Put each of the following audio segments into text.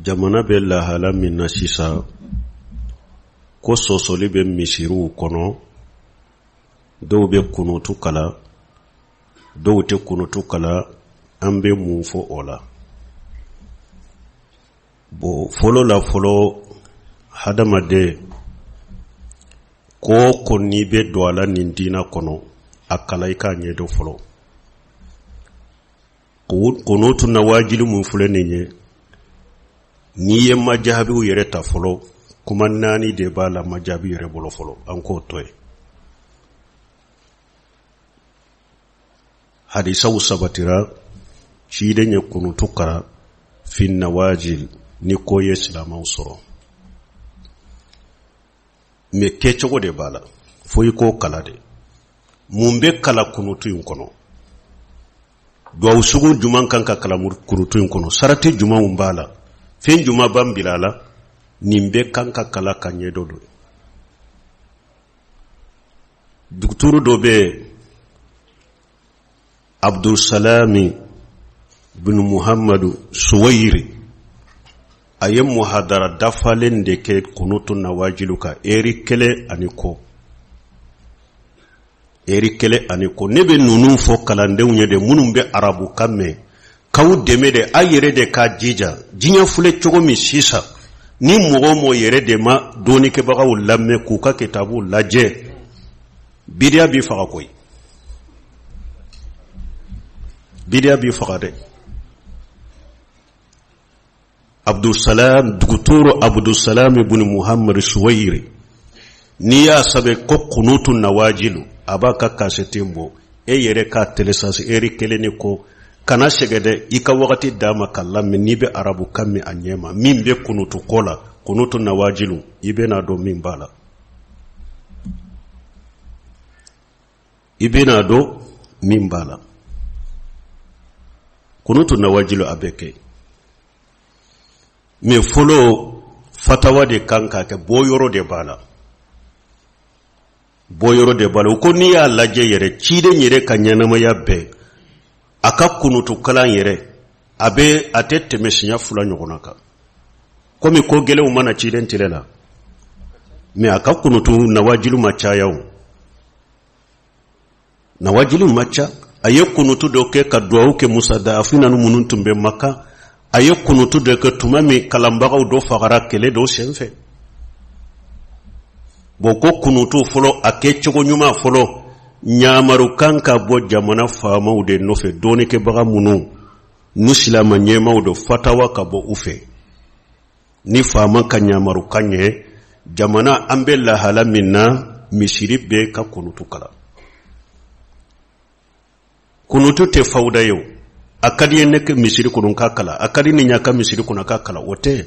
jamana bɛ lahala min na sisan ko sɔsɔli bɛ misiriw kɔnɔ, dɔw bɛ kunutu kala, dɔw tɛ kunutu kala. An bɛ mun fɔ o la? Fɔlɔ la fɔlɔ, hadamaden ko n'i bɛ don a la nin diina kɔnɔ, a kala i k'a ɲɛdɔn fɔlɔ. Kunutu na wajibi mun filɛ nin ye, n'i ye majabiw yɛrɛ ta fɔlɔ, kuma 4 de b'a la majabi yɛrɛ bolo fɔlɔ, an k'o to ye. Hadisaw sabatira ciden ye kunutu kara fin nawajil ni ko ye silamaw sɔrɔ. Mais kɛcogo de b'a la, fo i k'o kala de. Mun bɛ kala kunutu in kɔnɔ? Duwawu sugu juman kan ka kala kunutu in kɔnɔ? Sarati jumanw b'a la? Fɛn juma ban bila la? Nin bɛ kan ka kala ka ɲɛ dɔ don. Duguturu dɔ bɛ Abdulsalami bin Muhammadu Suwayiri, a ye muhadara dafalen de kɛ kunutu nawajilu ka eri kelen ani kɔ. Ne bɛ ninnu fɔ kalandenw ye de minnu bɛ arabu kan mɛn, k'aw dɛmɛ de, a yɛrɛ de ka jija diɲɛ filɛ cogo min sisan, ni mɔgɔ mɔgɔ yɛrɛ de ma dɔɔnikɛbagaw lamɛn k'u ka kitabu lajɛ, bidiya b'i faga koyi. Bidiya b'i faga dɛ. Duguturu Abdulsalam ibn Muhammad Suwayiri, n'i y'a sɛbɛn ko kunutu nawajilu, a b'a ka kasɛtin bɔ, e yɛrɛ ka telesasi eri kelen ni ko, kana sɛgɛ dɛ, i ka wagati d'a ma ka lamɛn, n'i bɛ arabu kan mɛn a ɲɛ ma, min bɛ kunutu kɔ la, kunutu nawajilu, i bɛna dɔn min b'a la. Kunutu nawajilu a bɛ kɛ. Mais fɔlɔ fatawa de kan ka kɛ, bɔyɔrɔ de b'a la. O ko n'i y'a lajɛ yɛrɛ, ciden yɛrɛ ka ɲɛnamaya bɛɛ, a ka kunutu kalan yɛrɛ, a tɛ tɛmɛ siɲɛ 2 ɲɔgɔn kan. Komi ko gɛlɛnw mana ciden tɛrɛ la, mais a ka kunutu nawajilu ma caya o. Nawajilu ma ca. A ye kunutu dɔ kɛ ka duwawu kɛ musadafina minnu tun bɛ Maka, a ye kunutu dɔ kɛ tuma min kalanbagaw dɔ fagara kɛlɛ dɔ senfɛ. Ko kunutu fɔlɔ, a kɛ cogo ɲuman fɔlɔ, ɲamaru kan ka bɔ jamana faamaw de nɔfɛ, dɔɔnikɛbaga minnu n'u silama ɲɛmaw dɔ, fatawa ka bɔ u fɛ. Ni faama ka ɲamaru kan ɲɛ, jamana an bɛ lahala min na, misiri bɛ ka kunutu kala. Kunutu tɛ fawda ye o. A ka di ye ne ka misiri kɔnɔ k'a kala, a ka di ne ɲa ka misiri kɔnɔ k'a kala, o tɛ.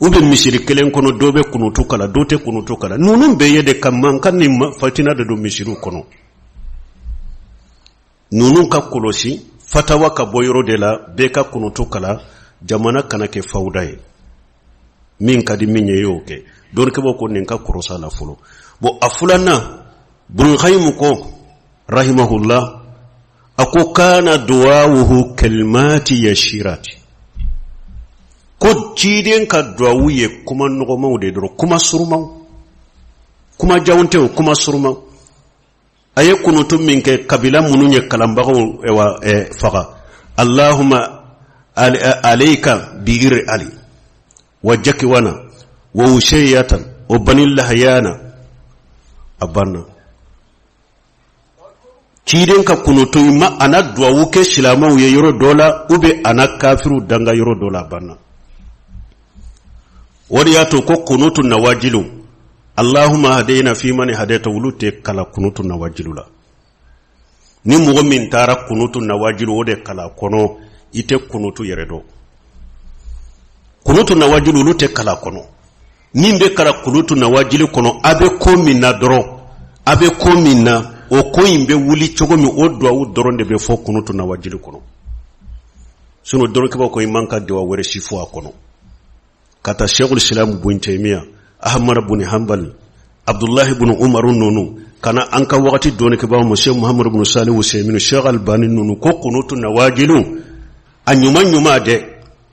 U bɛ misiri kelen kɔnɔ, dɔ bɛ kunutu kala, dɔ tɛ kunutu kala. Ninnu bɛɛ ye de ka mankan ni fatina de don misiriw kɔnɔ. Ninnu ka kɔlɔsi, fatawa ka bɔ yɔrɔ de la, bɛɛ ka kunutu kala, jamana kana kɛ fawda ye. Min ka di min ye y'o kɛ. Dɔɔnikɛbaw ko nin ka kɔrɔsa la fɔlɔ. A filanan, Ibn Qayyim ko rahimahullah, a ko kana duwawuhu kalimati yashirati, ko ciden ka duwawu ye kuma nɔgɔmaw de dɔrɔn, kuma surumaw, kuma janw tɛ o, kuma surumaw. A ye kunutu min kɛ kabila minnu ye kalanbagaw faga, Allahumma alayka bi'ir ali wa jakiwana wa ushayatan wa bani lahayana, a banna. Ciden ka kunutu ma ana duwawu kɛ silamaw ye yɔrɔ dɔ la, ou bien ana kafiru danga yɔrɔ dɔ la, banna. O de y'a to ko kunutu nawajilu, Allahumma hadayna fi man hadayta, olu tɛ kala kunutu nawajilu la. Ni mɔgɔ min taara kunutu nawajilu o de kala kɔnɔ, i tɛ kunutu yɛrɛ dɔn. Kunutu nawajilu olu tɛ kala kɔnɔ. Min bɛ kala kunutu nawajilu kɔnɔ, a bɛ ko min na dɔrɔn, a bɛ ko min na, o ko in bɛ wuli cogo min, o duwawu dɔrɔn de bɛ fɔ kunutu nawajilu kɔnɔ. Sinon dɔɔnikɛbaw ko i man ka duwawu wɛrɛ si fɔ a kɔnɔ. Ka taa Sheikhul Islam Ibn Taymiyyah, Ahmad ibn Hanbal, Abdullah ibn Umar ninnu, kana an ka wagati dɔɔnikɛbaw ma Sheikh Muhammad ibn Salih Usaimin, Sheikh Albani ninnu, ko kunutu nawajilu a ɲuman ɲuman dɛ,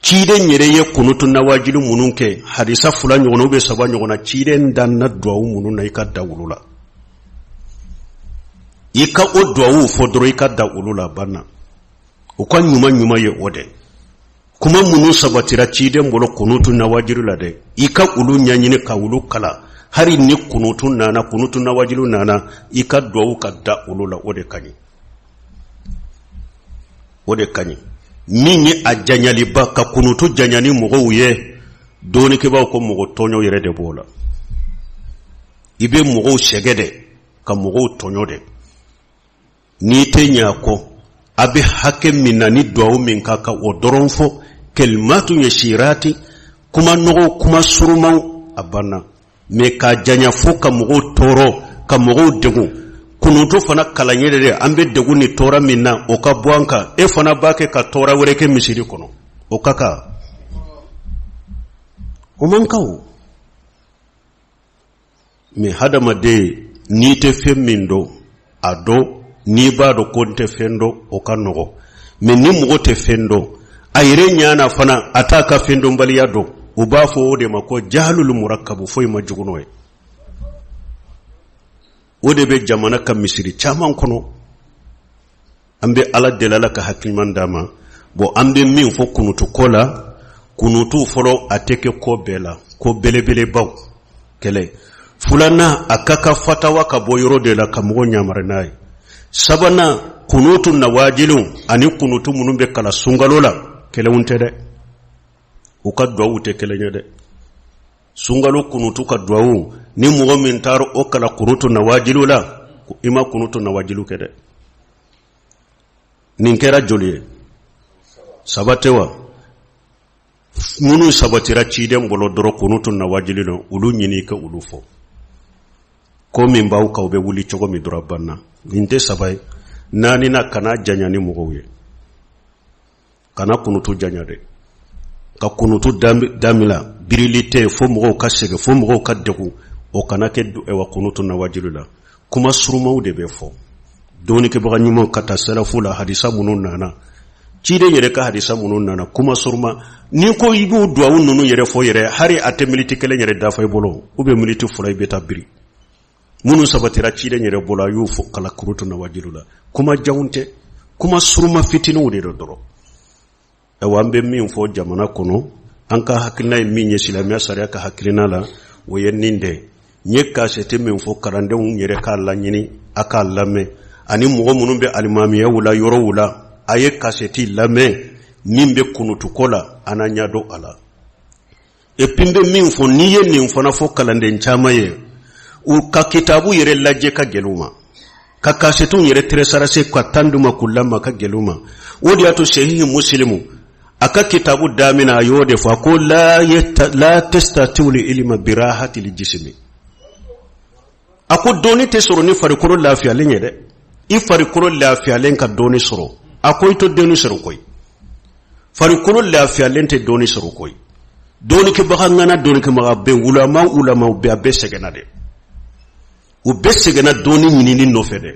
ciden yere ye kunutu nawajilu munun ke hadisa fula ɲɔgɔn be saba ɲɔgɔn ciden dan na duwawu munun na i ka da ulu la i ka o duwawu fɔ dɔrɔn i ka da ulu la banna o ka ɲuman ye o de kuma munun sabatira ciden bolo kunutu nawajilu la de i ka ulu ɲaɲini ka ulu kala hari ni kunutu nawajilu nana i ka duwawu ka da ulu la o de kaɲi min ye a janyaliba ka kunutu janyani mɔgɔw ye dɔɔnikɛbaw ko mɔgɔ tɔɲɔ yɛrɛ de b'o la i bɛ mɔgɔw sɛgɛ de ka mɔgɔw tɔɲɔ de n'i tɛ ɲɛ a kɔ a bɛ hakɛ min na ni duwawu min ka kan o dɔrɔn fɔ kelimatu yashirati kuma nɔgɔw kuma surumaw a banna mais ka janya fo ka mɔgɔw tɔɔrɔ ka mɔgɔw degun kunutu fana kalanye de an bɛ degun ni tɔɔrɔ min na o ka bɔ an kan e fana b'a kɛ ka tɔɔrɔ wɛrɛ kɛ misiri kɔnɔ o ka kan o man kan o mais hadamaden n'i tɛ fɛn min dɔn a dɔn n'i b'a dɔn ko n tɛ fɛn dɔn o ka nɔgɔ mais ni mɔgɔ tɛ fɛn dɔn a yɛrɛ ɲana fana a t'a ka fɛn dɔnbaliya dɔn u b'a fɔ o de ma ko jahalul murakkabu foyi ma jugu n'o ye o de bɛ jamana ka misiri caman kɔnɔ an bɛ ala deli ala ka hakiliman d'a ma bon an bɛ min fɔ kunutu ko la kunutu fɔlɔ a tɛ kɛ ko bɛɛ la ko belebelebaw kɛlɛ filanan a ka ka fatawa ka bɔ yɔrɔ de la ka mɔgɔ ɲamari n'a ye sabanan kunutu nawajilu ani kunutu minnu bɛ kala sunkalo la kɛlɛw tɛ dɛ u ka duwawu tɛ kelen ye dɛ sunkalo kunutu ka duwawu ni mɔgɔ min taara o kala kunutu nawajilu la i ma kunutu nawajilu kɛ dɛ nin kɛra joli ye saba tɛ wa minnu sabatira ciden bolo dɔrɔn kunutu nawajilu la olu ɲini ka olu fɔ ko min b'aw ka u bɛ wuli cogo min dɔrɔn banna nin tɛ saba ye naani na kana janya ni mɔgɔw ye kana kunutu janya dɛ ka kunutu damila birili tɛ fo mɔgɔw ka sɛgɛ fo mɔgɔw ka degun o kana kɛ wa kunutu nawajilu la kuma surumaw de bɛ fɔ dɔɔnikɛbaga ɲumanw ka taa salafu la hadisa minnu nana ciden yɛrɛ ka hadisa minnu nana kuma suruma ni ko i b'u duwawu ninnu yɛrɛ fɔ yɛrɛ hari a tɛ militi kelen yɛrɛ dafa i bolo ou bien militi fila i bɛ taa biri minnu sabatira ciden yɛrɛ bolo a y'u fɔ kala kunutu nawajilu la kuma janw tɛ kuma suruma fitininw de do dɔrɔn ɛwa an bɛ min fɔ jamana kɔnɔ an ka hakilina ye min ye silamɛya sariya ka hakilina la o ye nin de n ye kasɛti min fɔ kalandenw yɛrɛ k'a laɲini a k'a lamɛn ani mɔgɔ minnu bɛ alimamiyaw la yɔrɔw la a ye kasɛti lamɛn min bɛ kunutuko la an na ɲɛdɔn a la et puis n bɛ min fɔ n'i ye nin fana fɔ kalanden caman ye u ka kitabu yɛrɛ lajɛ ka gɛlɛn u ma ka kasɛtiw yɛrɛ tɛrɛsarase ka tan d'u ma k'u lama ka gɛlɛn u ma o de y'a to sahihi muslimu a ka kitabu damina a y'o de fɔ ko la tastati'u ilma birahati jismi a ko dɔɔni tɛ sɔrɔ ni farikolo lafiyalen ye dɛ i farikolo lafiyalen ka dɔɔni sɔrɔ a ko i to dɔɔni sɔrɔ koyi farikolo lafiyalen tɛ dɔɔni sɔrɔ koyi dɔɔnikɛbaga ŋana dɔɔnikɛbaga bɛ ulamaw bɛ a bɛɛ sɛgɛnna dɛ u bɛɛ sɛgɛnna dɔɔni ɲinini nɔfɛ dɛ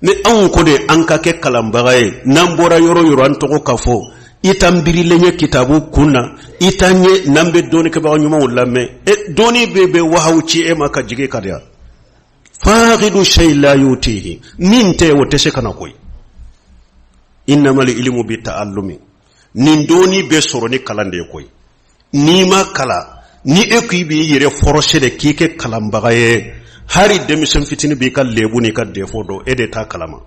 mais anw ko de an ka kɛ kalanbaga ye n'an bɔra yɔrɔ yɔrɔ an tɔgɔ ka fɔ i t'an birilen ye kitabu kun na i t'an ye n'an bɛ dɔɔnikɛbaga ɲumanw lamɛn dɔɔni bɛ wahaw ci e ma ka jigin ka di yan faaqidu shay la yutihi min tɛ o tɛ se ka na koyi innamal ilmu bi ta'allumi nin dɔɔni bɛ sɔrɔ ni kalan de ye koyi n'i ma kala ni e ko i b'i yɛrɛ fɔrɔse de k'i kɛ kalanbaga ye hari denmisɛn fitinin b'i ka lebu n'i ka defo dɔn e de t'a kalama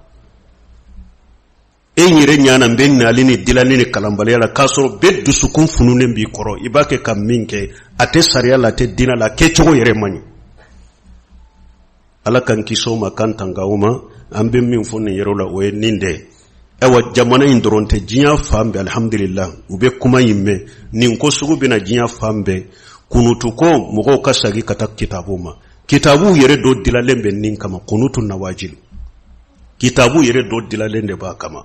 e yɛrɛ ɲana n bɛ nali ni dilani ni kalanbaliya la k'a sɔrɔ bɛɛ dusukun fununen b'i kɔrɔ i b'a kɛ ka min kɛ a tɛ sariya la a tɛ diinɛ la kɛcogo yɛrɛ man ɲi ala kan kisi o ma kan tanga o ma an bɛ min fɔ nin yɔrɔ la o ye nin de ɛwa jamana in dɔrɔn tɛ diɲɛ fan bɛɛ alhamdulillah u bɛ kuma in mɛn nin ko sugu bɛna diɲɛ fan bɛɛ kunutu ko mɔgɔw ka sagi ka taa kitabu ma kitabu yɛrɛ dɔ dilalen bɛ nin kama kunutu nawajilu kitabu yɛrɛ dɔ dilalen de b'a kama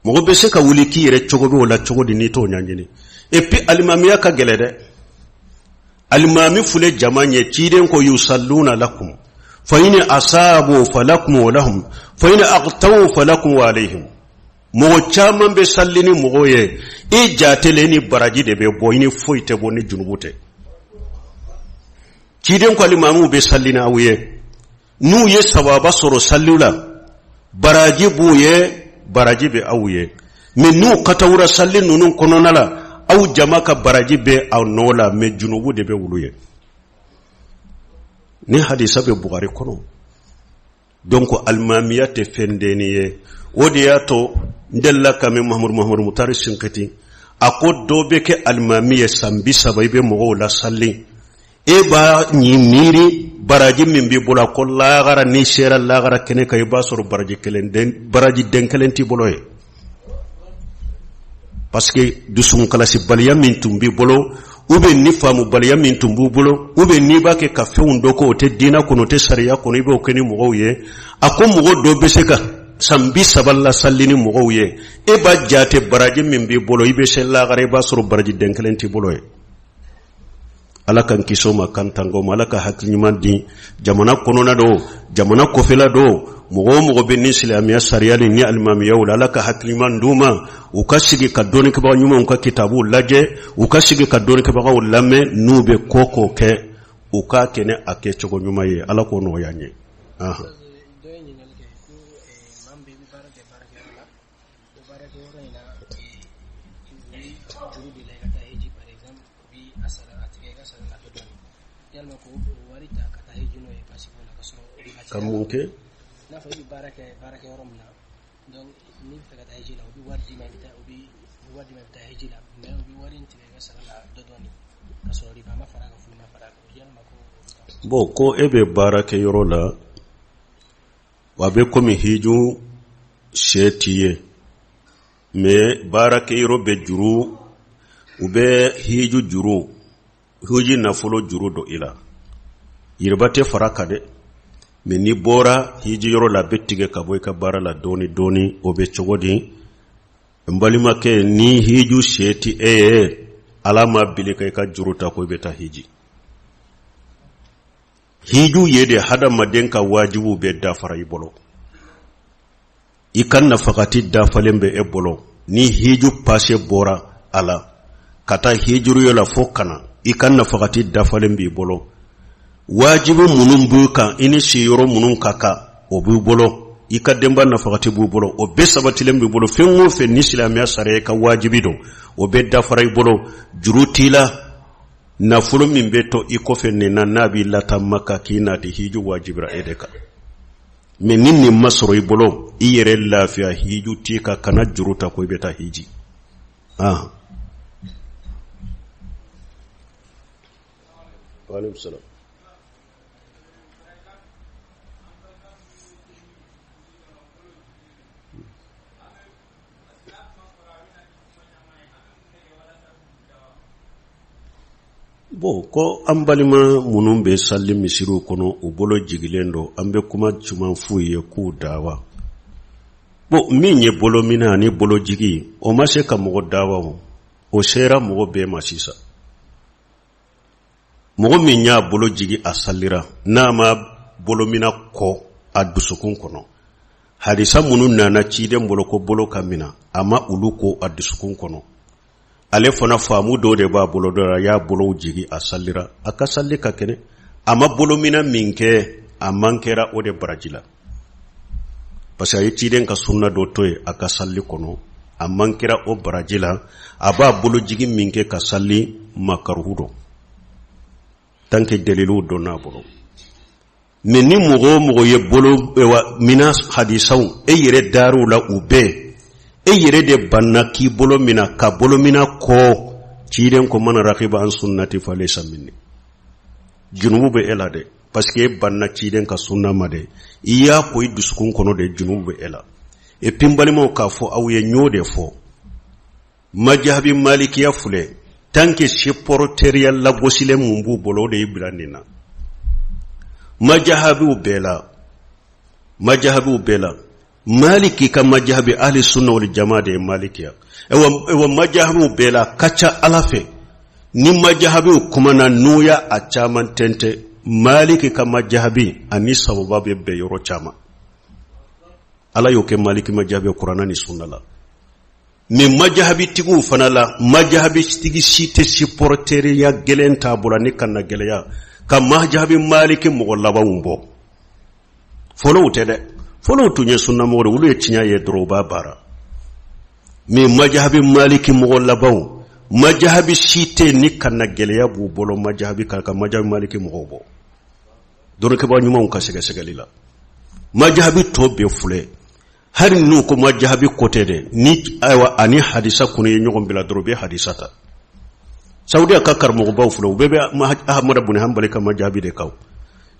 mɔgɔ bɛ se ka wuli k'i yɛrɛ cogo bɛ o la cogo di n'i t'o ɲɛɲini et puis alimamiya ka gɛlɛ dɛ alimami fule jama ɲɛ ciden ko yusalluna lakum fa in asabu falakum wa lahum fa in aqtaw falakum wa alayhim mogo caman be sallini mogo ye i jatele ni baraji de be bo ini foyi te bo ni junubute ciden ko alimamu be sallina awuye nu ye sababa soro sallula baraji buye baraji be awuye me nu katawura salli nunun kononala aw jama ka baraji be aw nola me junubu de be wuluye ni hadisa be Bukhari kono donc almamiya te fendeniye wodi yato ndella kame Muhammad Mutari Shinkati ako dobe ke almamiya sambi sabaibe mogo la salli e ba ni miri baraji min bi bula ko lagara ni shera lagara kene kay ba soro baraji denkelenti boloye parce que dusun kalasi baliya min tumbi bolo ube ni famu baliya min tumbu bolo ube ni ba ke kafe undoko te dina kono te sariya kono ibe okeni mogo ye ako mogo do beseka sambi saballa sallini mogo ye e ba jate baraji min bi bolo ibe shella gare ba soro baraji denkelenti boloye alaka nkisoma kantango malaka hakliman di jamana konona do jamana kofela do mogo be ni islamiya sariyali ni almamiya wala alaka hakliman duma ukashigi kadoni ke ba nyuma unka kitabu laje ukashigi kadoni ke ba ulame nube koko ke uka kene ake chogo nyuma ye alako no yanye aha kamunke na fa baraka romna donc ni fa ta hijila bi wardi ma ta hijila mais bi warinti ga sala dodoni kaso riba ma faraga fu ma faraga yal mako bo ko ebe baraka yoro la wa be komi hiju shetiye mais baraka yoro be juru ube hiju juru huji na folo juru do ila yirbate faraka de me ni bora hiji yoro la bettige ka boy ka bara la doni obe chogodi mbalima ke ni hiju sheti alama bile kay ka juruta ko beta hiji hiju yede hada madenka wajibu be dafara ibolo ikanna fakati dafalembe ebolo ni hiju pashe bora ala kata hijuru yola fokana ikanna fakati dafalembe ibolo wajibu munun buka ini shiyoro munun kaka obu bolo ika demba na fakati bu bolo o be sabatilem bi bolo fengo fe ni islamiya sare ka wajibi do o be dafarai bolo jurutila na fulum min beto iko fe ne na nabi lata makka kina di hiju wajibra edeka menin ni masro bolo iyere lafiya hiju tika kana juruta ko beta hiji wa alaikum salam bo ko ambalima munun be salli misiru kono o bolo jigilendo ambe kuma chuma fuye ku dawa bo minye bolo mina ni bolo jigi o mashe ka mo dawa o shera mo be masisa mo minya bolo jigi asallira nama bolo mina ko adusukun kono hadisa munun nana chide bolo ko bolo kamina ama uluko adusukun kono ale fana famu do de ba bolo do ya bolo jigi asallira akasalli ka kene ama bolo mina minke amankera o de brajila parce que tiden ka sunna do toy akasalli kono amankera o brajila aba bolo jigi minke ka salli makarudo tanke delilu do na bolo meni mogo ye bolo mina hadisaw e yere daru la ube e yere de banna ki bolo mina ka bolo mina ko ciden ko man raqiba an sunnati fa laysa minni junubu be elade parce que banna ciden ka sunna made iya ko idusukun kono de junubu be ela e pimbali mo ka fo awye nyode fo majhabi malikiya fule tanke sheporoterial la gosile mumbu bolo de ibranina majhabi bela maliki ka majhabi ahli sunna wal jamaa de malikiya ewa majhabi bela kacha alafe ni majhabi kuma na nuya a chaman tente maliki ka majhabi ani sababa be yoro chama ala yoke maliki majhabi qur'ana ni sunna la min majahabi tigu fanala majahabi tigi site supporteri ya gelenta bulani kanna geleya ka majahabi maliki mo labawumbo folo tede folo tunye sunna mo wulu etinya ye droba bara min majahabi maliki mo labaw majahabi site ni kanna geleya bu bolo majahabi ka majahabi maliki mo bo doro ke ba nyuma on ka sega segalila majahabi tobe fule hari nu ko majahabi kotede ni aywa ani hadisa kunu ye nyogon bila dorobe hadisata saudi akakar mo baw fulo bebe ahmad ibn hanbali ka majahabi de kaw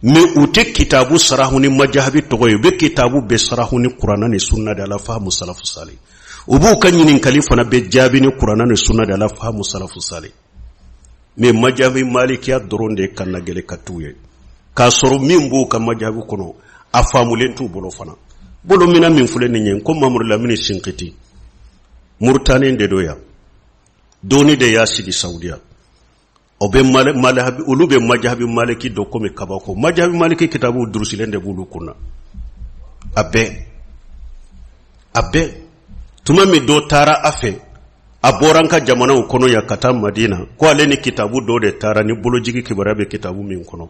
me ute kitabu sarahuni majahabi togoy be kitabu be sarahuni qur'ana ni sunna de ala fahmu salafus salih ubu kanyinin khalifa na be jabi ni qur'ana ni sunna de ala fahmu salafus salih me majahabi malikiya doronde kanna gele katuye ka soro mimbu ka majahabi kono afamulentu bolo fana bolo mina min fule ni nyen ko mamur lamini sinkiti murtani de doya doni de ya sigi saudiya obe malahabi ulube majahabi maliki do ko me kabako majahabi maliki kitabu durusilende bulu kunna abe tuma mi do tara afe aboranka jamana kono ya kata madina ko aleni kitabu do de tara ni bolo jigi kibarabe kitabu min kono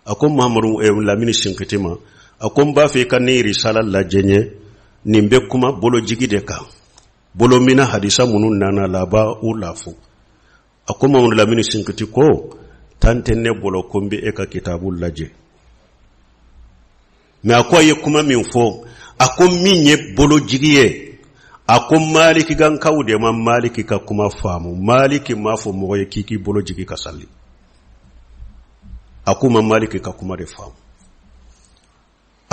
akom mamuru lamini sinkiti ma akon ba fe kan ni risala la jenye nimbe kuma bolo jigi de ka bolo mina hadisa munun nana laba u lafu akon mamun la mini sinkiti ko tantenne bolo kombe e ka kitabul laje me akoye kuma min fo akon minye bolo jigiye akon maliki gan kawde man maliki ka kuma famu maliki mafo moye kiki bolo jigi ka salli akuma maliki ka kuma de famu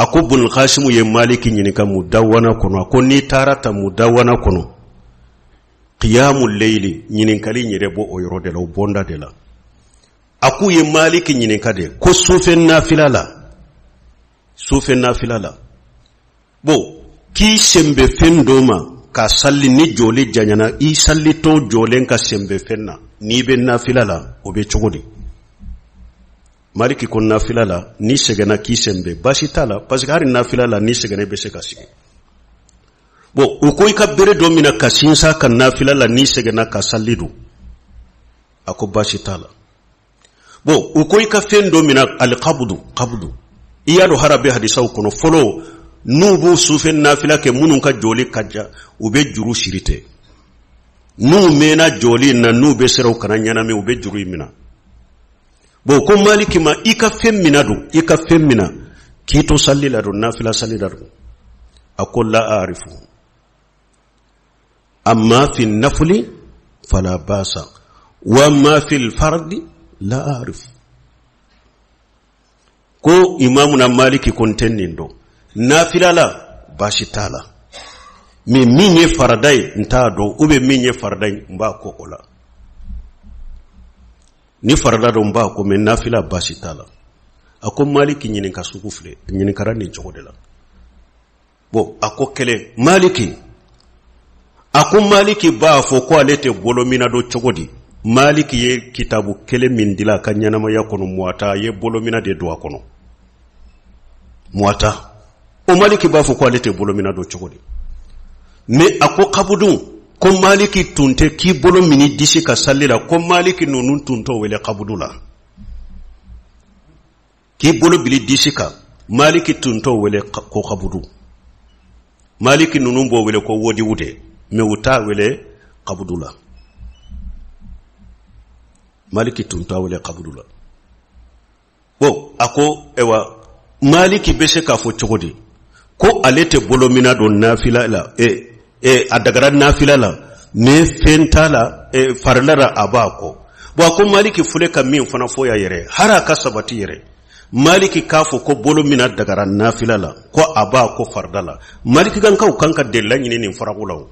akubul khasimu ye maliki nyini ka mudawwana kono ko ni tarata mudawwana kono qiyamul layli nyini kali nyire bo oyro de la bonda de la aku ye maliki nyini ka de ko sufen nafilala bo ki sembe fendoma ka salli ni joli janyana i salli to jolen ka sembe fenna ni be nafilala obe chogodi maliki kon nafilala ni segena kisembe basitala parce que hari nafilala ni segena be se kasigi bo ukoy ka bere do mina kasinsa kan nafilala ni segena ka salidu ako basitala bo ukoy ka fendo mina al qabdu iyado harabe hadisa kono folo nubu sufen nafila ke munun ka joli kajja ube juru shirite nu mena joli na nube sero kana nyana me ube juru mina bo ko maliki ma ika femmina kito sallila do nafila sallila do akol la arifu amma fi nafli fala basa wa amma fi al-fardi la arifu ko imamuna maliki kontennindo nafila la bashitala mi minye faradai ntado ube minye faradai mba ko ola ni farada don ba ko men nafila basitala akon maliki nyinin ka sukufle nyinin karani jogode la bo akokele maliki akon maliki ba fo ko alete bolomina do chogodi maliki ye kitabu kele min dila kanyana ma yakono muata ye bolomina de do akono muata o maliki ba fo ko alete bolomina do chogodi me ako kabudun ko maliki tunte ki bolo mini disi ka sallila ko maliki nunun tunto wele qabudula ki bolo bili disi ka maliki tunto wele ko qabudu maliki nunun bo wele ko wodi wude me wuta wele qabudula maliki tunto wele qabudula bo ako ewa maliki bese ka fo chogodi ko alete bolo mina don nafila la adagara nafila la ne fentala farlara abako bo ko maliki fule ka min fana foya yere haraka sabati yere maliki kafo ko bolo mina dagara nafila la ko abako fardala maliki gan kaw kanka de lanyini ni faragulaw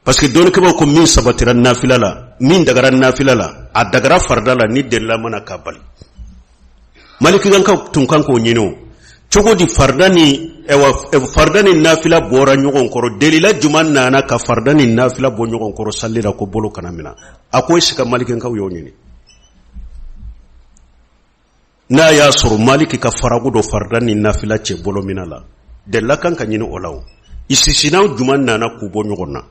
parce que don ke ba ko min sabatira nafila la min dagara nafila la adagara fardala ni de la mana kabal maliki gan kaw tun kanko nyino chogodi fardani fardani nafila bora nyogon koro delila juman nana ka fardani nafila bo nyogon koro sallira ko bolo kanamina akoy sika maliken kaw yonyini na ya suru maliki ka faragu do fardani nafila che bolo minala della kan ka nyini olaw isisinaw juman nana kubo nyogonna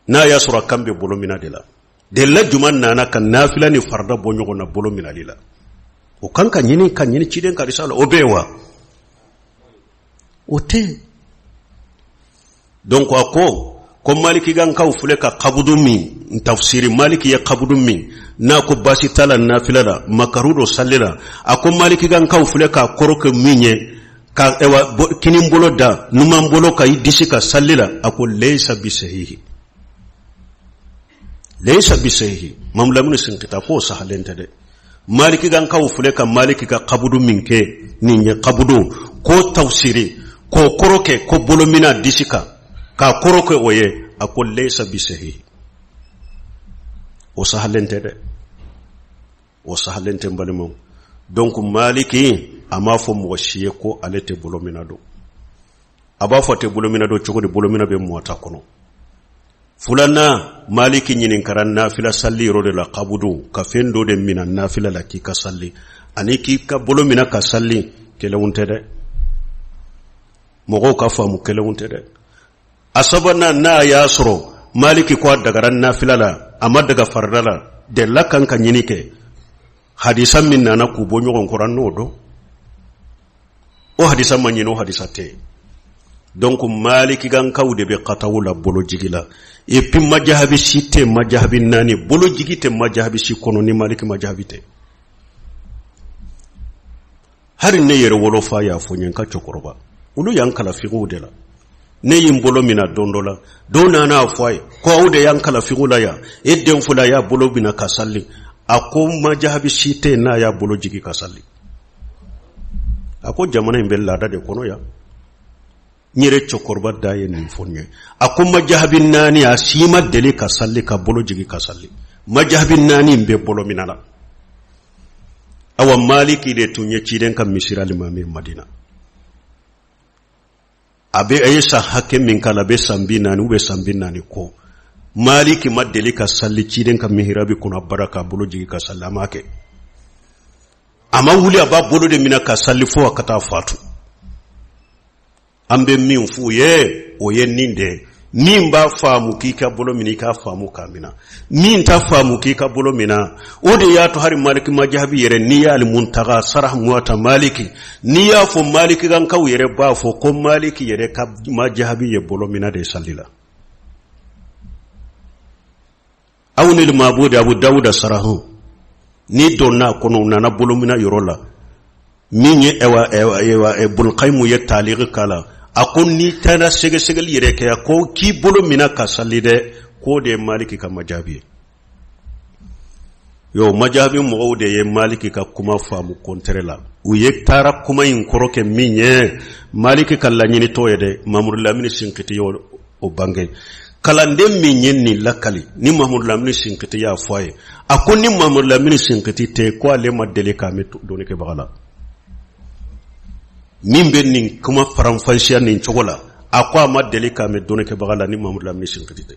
na ya sura kambe bolo mina de la de la juman nana kan nafila ni farda bo nyogonna bolo mina lila o kanka nyini kan nyini ciden ka risala obewa ote donc ko maliki gan kaw fule ka qabudu min tafsiri maliki ya qabudu min na ko basi tala nafila da makarudo sallila ako maliki gan kaw fule ka koroke minye ka ewa kinin bolo da numan bolo ka idisi ka sallila ako laysa bisahihi mamlamun sin kita ko sahalenta de maliki gan kaw fule ka maliki ka qabudu min ke ninye qabudu ko tafsiri ko koroke ko bolo mina disika ka koroke oye ako laysa bisahihi o sahalente mbalimo donc maliki ama fo mo shiye ko alete bolomina do aba fo te bolomina do chogodi bolomina be mota kono fulana maliki nyinin karan nafila salli rode la qabudu ka fendo de mina nafila la ki ka salli ani ki ka bolomina ka salli kele wonte de mogo ka famu kele wonte de asabana na yasro maliki ko dagaran nafila la amma daga fardala de lakan kan nyinike hadisan min nana ku bo nyogon Qur'an nodo o hadisan man nyino hadisate donc maliki gan kawde be qatawula bolo jigila e pi majahabi site majahabi nani bolo jigite majahabi si kono ni maliki majahabite har ne yere wolo fa ya fonyen ka chokoroba ulu yankala fiqu de la ne yimbolo mina dondola dona na afwai ko awde yankala fiqu la ya edden fula ya bolo bina kasalli ako majahabi site na ya bolo jigi kasalli ako jamana imbel lada de kono ya nyere chokorba daye ni fonye ako majahabi nani asima dele kasalli ka bolo jigi kasalli majahabi nani mbe bolo minala awa maliki de tunye chiden kam misira limami madina abe ayesa hakem min kala be sambina ni ube sambina ni ko maliki madeli ka salli ciden ka mihrabi kuna baraka bolo jigi ka sallama ke ama wuli aba bolo de mina ka salli fo akata fatu ambe min fu ye o ye ninde nimba famu ki ka bolo mini ka famu kamina min ta famu ki ka bolo mina o de ya to hari maliki majahabi yere ni ya al muntaga sarah muata maliki ni ya fo maliki gan kaw yere ba fo ko maliki yere ka majahabi ye bolo mina de sallila awnil mabudi abu dawuda sarahu ni donna kono nana bolomina yorola minye ewa ibn qayyim ya taliq kala akon ni tana segel yere ke ko ki bolomina ka salide ko de maliki ka majabi yo majabi mo de ye maliki ka kuma famu kontrela u ye tara kuma in koroke minye maliki kala nyini toyede mamur lamini sinkiti yo o bangay kalande min yenni lakali ni Mahmoud Lamini sinkiti ya foye akon ni Mahmoud Lamini sinkiti te ko ale madele ka metu doni ke bagala min ben nin kuma faranfansiya nin chogola akwa madele ka me doni ke bagala ni Mahmoud Lamini sinkiti te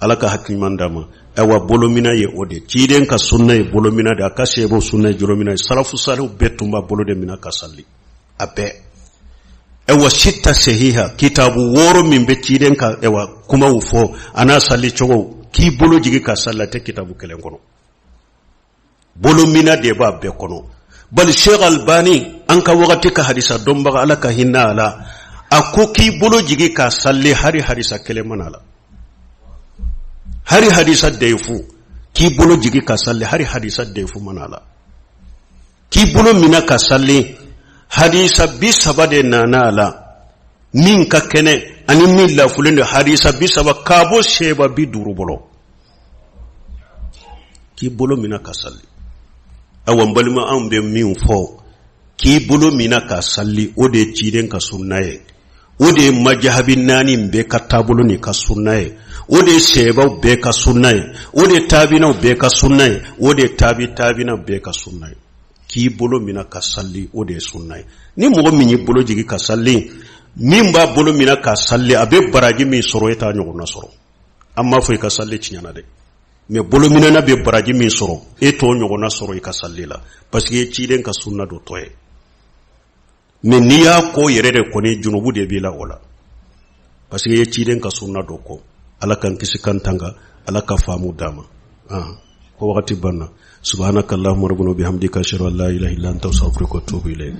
alaka hakimandama ewa bolomina ye ode ciden ka sunna ye bolomina da ka sebo sunna ye jolomina salafu salu betumba bolode mina ka salli abe ewa sita sahiha kitabu woro min be ciden ka ewa kuma ufo ana salli chogo ki bolo jigi ka sallate kitabu kelen kono bolo mina de ba be kono bal Sheikh Albani an ka wakati ka hadisa don baga ala ka hinna ala ako ki bolo jigi ka salli hari hadisa kelen manala hari hadisa defu ki bolo jigi ka salli hari hadisa defu manala ki bolo mina ka salli hadisa bisaba de nanala min ka kene ani min la fulende hadisa bisaba kabo sheba bi duru bolo ki bolo mina ka salli awan balima an be min fo ki bolo mina ka salli o de ciden ka sunnaye o de majhabin nani be ka tabulo ni ka sunnaye o de sheba be ka sunnaye o de tabina be ka sunnaye o de tabina be ka sunnaye ki bolo mina ka salli o de sunnaye ni mogo min bolo jigi ka salli min ba bolo mina ka salli abe baraji min soro eta nyogo na soro amma fo ka salli cinyana de me bolo mina na be baraji min soro eto nyogo na soro ka salli la parce que ci den ka sunna do toye mais n'i y'a ko yɛrɛ de kɔni junubu de b'i la o la parce que i ye ciden ka sunna dɔ kɔ ala kan kisi kan tanga ala ka faamu d'a ma ko wagati banna subhanaka allahumma rabbana bihamdika ashhadu an la ilaha illa anta astaghfiruka wa atubu ilayk